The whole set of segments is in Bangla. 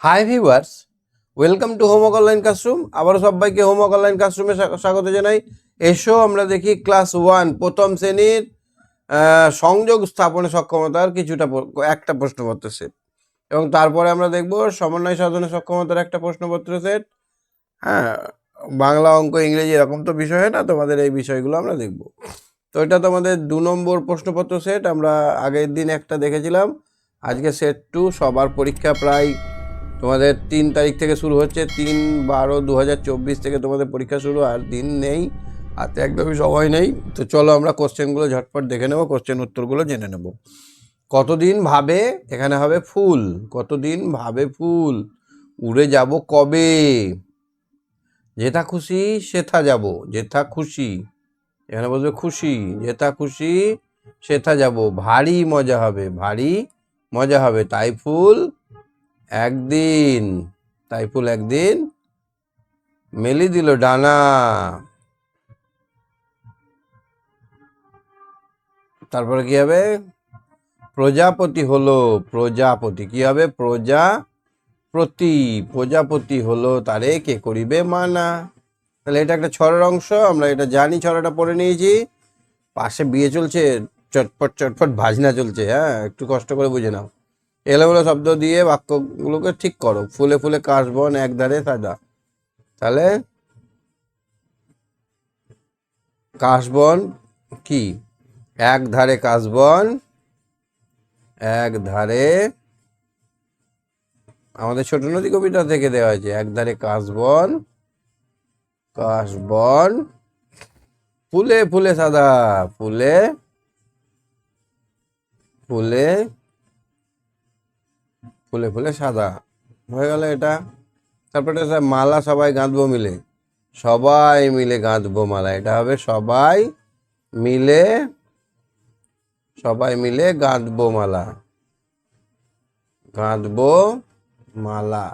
Hi viewers, welcome to homework online classroom. আবারও সবাইকে হোমওয়ার্ক অনলাইন ক্লাসরুমে স্বাগত জানাই। এসো আমরা দেখি ক্লাস 1 প্রথম শ্রেণীর সংযোগ স্থাপনে সক্ষমতার একটা প্রশ্নপত্র সেট, এবং তারপরে আমরা দেখব সমন্বয় সাধনে সক্ষমতার একটা প্রশ্নপত্র সেট। হ্যাঁ, বাংলা, অঙ্ক, ইংরেজি এরকম তো বিষয় হয় না, তোমাদের এই বিষয়গুলো আমরা দেখব। তো এটা তোমাদের 2 নম্বর প্রশ্নপত্র সেট। আমরা আগের দিন একটা দেখেছিলাম, আজকে সেট 2। সবার পরীক্ষা প্রায় তোমাদের 3 তারিখ থেকে শুরু হচ্ছে। 3/12/2024 থেকে তোমাদের পরীক্ষা শুরু, আর দিন নেই, হাতে একদমই সময় নেই। তো চলো আমরা কোশ্চেনগুলো ঝটপট দেখে নেব, কোশ্চেন উত্তরগুলো জেনে নেব। কতদিন ভাবে, এখানে হবে ফুল। কতদিন ভাবে ফুল, উড়ে যাব কবে, যেথা খুশি সেথা যাব, যেথা খুশি, এখানে বলবে খুশি, যেথা খুশি সেথা যাব, ভারী মজা হবে, ভারী মজা হবে, তাই ফুল একদিন, তাই ফুল একদিন মেলি দিল ডানা। তারপরে কি হবে, প্রজাপতি হলো, প্রজাপতি কি হবে, প্রজাপতি, প্রজাপতি হলো, তারে কে করিবে মানা। তাহলে এটা একটা ছড়ার অংশ, আমরা এটা জানি, ছড়াটা পড়ে নিয়েছি। পাশে বিয়ে চলছে, চটপট চটপট ভাজনা চলছে। হ্যাঁ, একটু কষ্ট করে বুঝে নাও। এলোমেলো শব্দ দিয়ে বাক্যগুলোকে ঠিক করো। ফুলে ফুলে কাশবন একধারে সাদা, তাহলে কাশবন কি, এক ধারে কাশবন, এক ধারে, আমাদের ছোট নদী কবিতা থেকে দেওয়া হয়েছে, এক ধারে কাশবন, কাশবন ফুলে ফুলে সাদা, ফুলে ফুলে, ফুলে ফুলে সাদা হয়ে গেল এটা। তারপরে মালা সবাই গাঁথবো মিলে, সবাই মিলে গাঁথবো মালা, এটা হবে সবাই মিলে, সবাই মিলে গাঁথবো মালা, গাঁথবো মালা,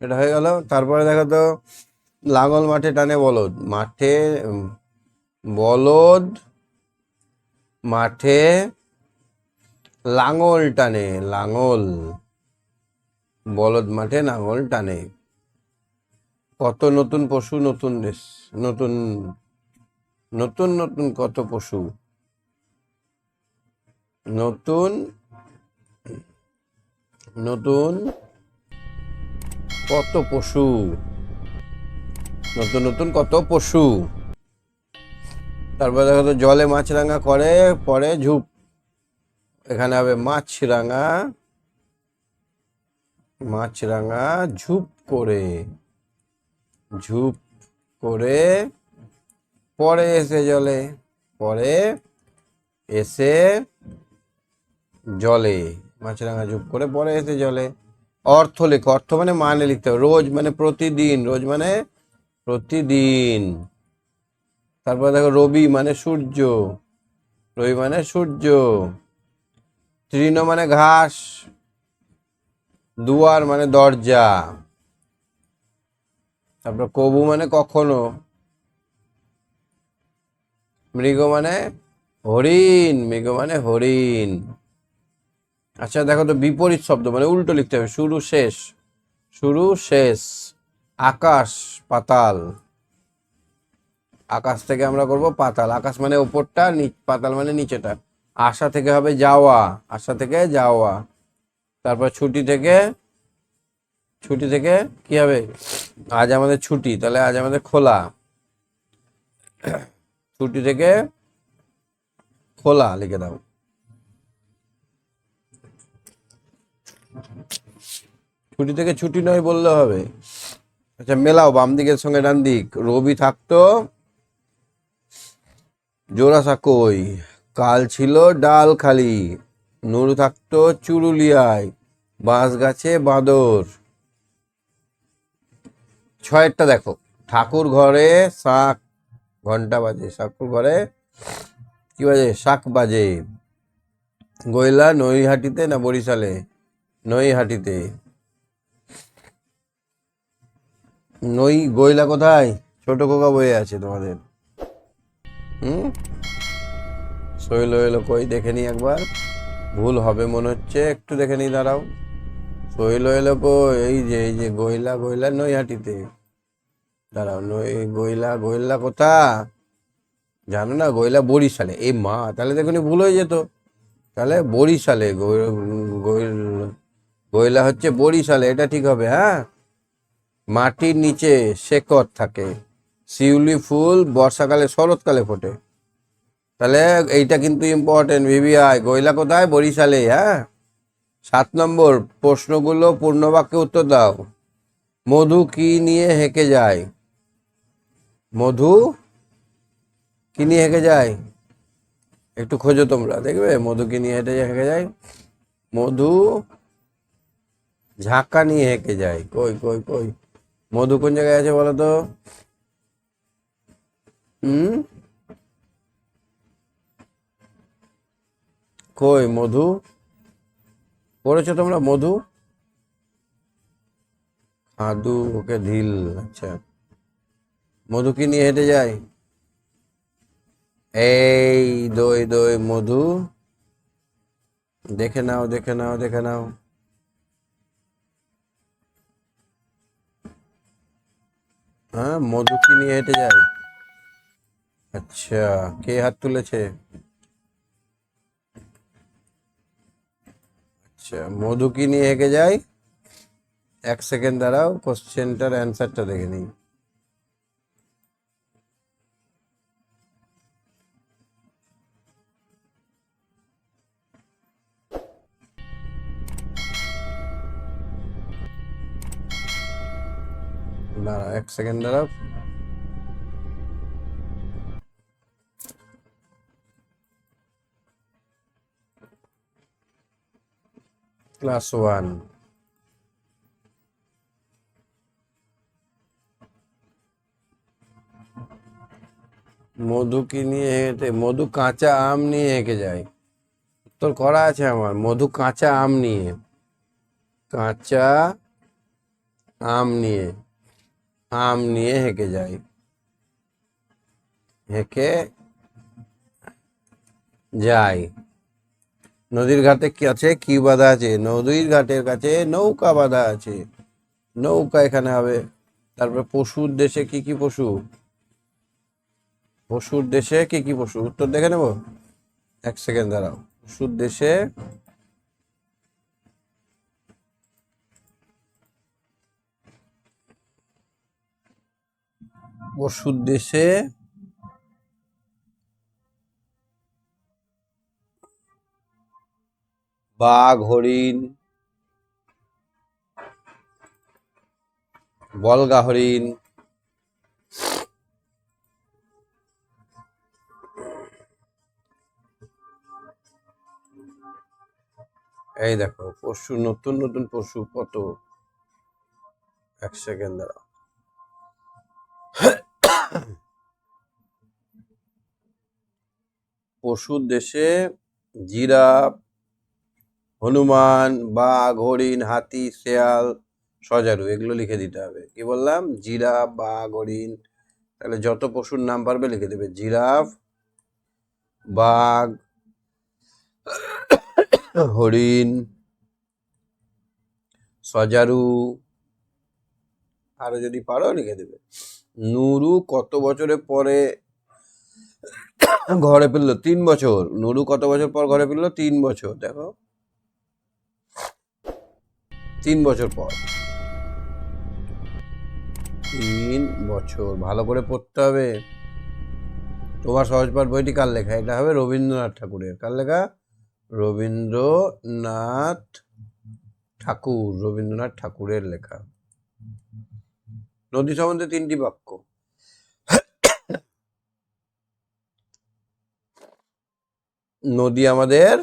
এটা হয়ে গেল। তারপরে দেখো তো, লাঙল মাঠে টানে বলদ, মাঠে বলদ মাঠে লাঙল টানে, লাঙল, বলদ মাঠে লাঙল টানে, কত নতুন পশু নতুন দেশ, নতুন নতুন নতুন কত পশু, নতুন নতুন কত পশু, নতুন নতুন কত পশু। তারপরে দেখো তো, জলে মাছরাঙা করে পরে ঝুপ, এখানে হবে মাছরাঙা, মাছরাঙা ঝুপ করে, ঝুপ করে পরে এসে জলে, পরে এসে জলে, মাছরাঙা ঝুপ করে পরে এসে জলে। অর্থ লেখো, অর্থ মানে লিখতে হবে, রোজ মানে প্রতিদিন, রোজ মানে প্রতিদিন। তারপরে দেখো, রবি মানে সূর্য, রবি মানে সূর্য। তৃণ মানে ঘাস, দুয়ার মানে দরজা। তারপর কবু মানে কখনো, মৃগ মানে হরিণ, মৃগ মানে হরিণ। আচ্ছা দেখো তো, বিপরীত শব্দ মানে উল্টো লিখতে হবে, শুরু শেষ, শুরু শেষ। আকাশ পাতাল, আকাশ থেকে আমরা করব পাতাল, আকাশ মানে উপরটা, পাতাল মানে নিচেটা। আশা থেকে হবে যাওয়া, আশা থেকে যাওয়া। তারপর ছুটি থেকে, ছুটি থেকে কি হবে, আজ আমাদের ছুটি, তাহলে আজ আমাদের খোলা, ছুটি থেকে খোলা লিখে দাও। ছুটি থেকে ছুটি নয় বললে হবে। আচ্ছা মেলাও বাম দিকের সঙ্গে ডান দিক। রবি থাকতো জোড়াসা কই, কাল ছিল ডাল খালি, নুরু থাকতো চুরুলিয়ায়, বাঁশ গাছে বাঁদর। ছয়েরটা দেখো, ঠাকুর ঘরে শাঁখ, ঘন্টা বাজে, ঠাকুর ঘরে কি বাজে, শাঁখ বাজে। গয়লা নৈহাটিতে না বরিশালে, নৈহাটিতে। গয়লা কোথায়, ছোট খোকা বইয়ে আছে তোমাদের। শৈল এলো কই, দেখে নি একবার, ভুল হবে মনে হচ্ছে, একটু দেখে নি, দাঁড়াও। শৈল এলো এই যে গইলা নৈহাটিতে। দাঁড়াও, গইলা কোথা জানো না? গইলা বরিশালে। এই মা, তাহলে দেখুন ভুল হয়ে যেত। তাহলে বরিশালে গইলা হচ্ছে বরিশালে, এটা ঠিক হবে। হ্যাঁ, মাটির নিচে শেকড় থাকে, শিউলি ফুল বর্ষাকালে শরৎকালে ফোটে। তাহলে এইটা কিন্তু ইম্পর্টেন্ট, ভিভিআই। গইলা কোথায়? বরিশালে। হ্যাঁ। 7 নম্বর প্রশ্নগুলো পূর্ণ বাক্যে উত্তর দাও। মধু কি নিয়ে হেঁকে যায়? মধু কি নিয়ে হেঁকে যায়? একটু খোঁজো তোমরা, দেখবে মধু কি নিয়ে হেঁকে যায়। মধু ঝাঁকা নিয়ে হেঁকে যায়। কই কই কই, মধু কোন জায়গায় আছে বলো তো? হুম, কই মধু? পড়েছো তোমরা মধু? আদু, ওকে ঢিল। আচ্ছা, মধু কি নিয়ে হেঁটে যায়? এই দই দই মধু। দেখে নাও দেখে নাও দেখে নাও। হ্যাঁ, মধু কি নিয়ে হেঁটে যায়? আচ্ছা, কে হাত তুলেছে? আচ্ছা, মধু কি নিয়ে হেঁকে যায়? 1 সেকেন্ড দাঁড়াও, কোশ্চেনটার অ্যান্সারটা দেখে নিই। দাঁড়াও 1 সেকেন্ড দাঁড়াও। ক্লাস 1। মধু কি নিয়ে হেঁটে? মধু কাঁচা আম নিয়ে হেঁকে যায়। উত্তর করা আছে আমার, মধু কাঁচা আম নিয়ে। কাঁচা আম নিয়ে হেঁকে যায়। হেঁকে যায়। নদীর ঘাটে কি আছে? কি বাঁধা আছে? নদীর ঘাটের কাছে নৌকা বাঁধা আছে। নৌকা এখানে হবে। তারপরে পশুর দেশে কি কি পশু? পশুর দেশে কি কি পশু? উত্তর দেখে নেব। 1 সেকেন্ড দাঁড়াও। পশুর দেশে পশুর দেশে বাঘ, হরিণ, বলগা হরিণ, এই দেখো পশু, নতুন নতুন পশু কত। 1 সেকেন্ড দাঁড়াও। পশুর দেশে জিরাফ, হনুমান, বাঘ, হরিণ, হাতি, শেয়াল, সজারু, এগুলো লিখে দিতে হবে। কি বললাম? জিরাফ, বাঘ, হরিণ। তাহলে যত পশুর নাম পারবে লিখে দেবে। জিরাফ, বাঘ, হরিণ, সজারু, আরো যদি পারো লিখে দেবে। নুরু কত বছরের পরে ঘরে ফিরলো? 3 বছর। নুরু কত বছর পর ঘরে ফিরলো? 3 বছর। দেখো, 3 বছর পর। 3 বছর। ভালো করে পড়তে হবে। তোমার সহজপাঠ বইটি কার লেখা? এটা হবে রবীন্দ্রনাথ ঠাকুরের। কার লেখা? রবীন্দ্রনাথ ঠাকুরের লেখা। নদী সম্বন্ধে 3টি বাক্য। নদী আমাদের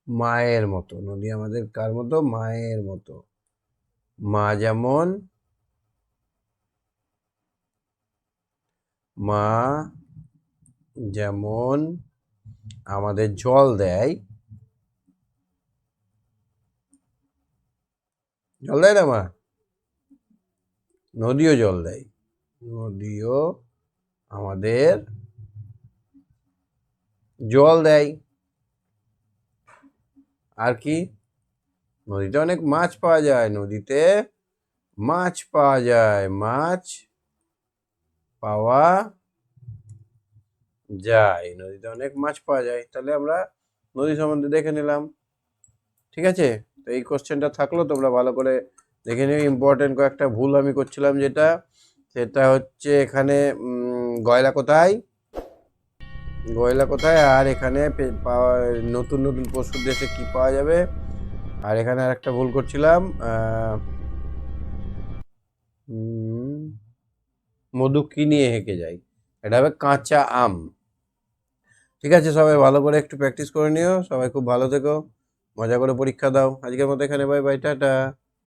মায়ের মতো। নদী আমাদের কার মতো? মায়ের মতো। মা যেমন আমাদের জল দেয়, না মা? নদীও জল দেয়। নদীও আমাদের জল দেয়। আর কি? নদীতে অনেক মাছ পাওয়া যায়, নদীতে মাছ পাওয়া যায়, মাছ পাওয়া যায়, নদীতে অনেক মাছ পাওয়া যায়। তাহলে আমরা নদী সম্বন্ধে দেখে নিলাম। ঠিক আছে, তো এই কোশ্চেনটা থাকলো, তোমরা ভালো করে দেখে নিও। ইম্পর্টেন্ট কয়েকটা ভুল আমি করছিলাম, সেটা হচ্ছে এখানে গয়লা কোথায়, গয়লা কোথায়, আর এখানে পাওয়া নতুন নতুন পশুর দেশে কি পাওয়া যাবে। আর এখানে আর একটা ভুল করছিলাম, মধু কি নিয়ে হেঁকে যায়, এটা হবে কাঁচা আম। ঠিক আছে, সবাই ভালো করে একটু প্র্যাকটিস করে নিও। সবাই খুব ভালো থেকো, মজা করে পরীক্ষা দাও। আজকের মতো এখানে বাই বাই, টাটা।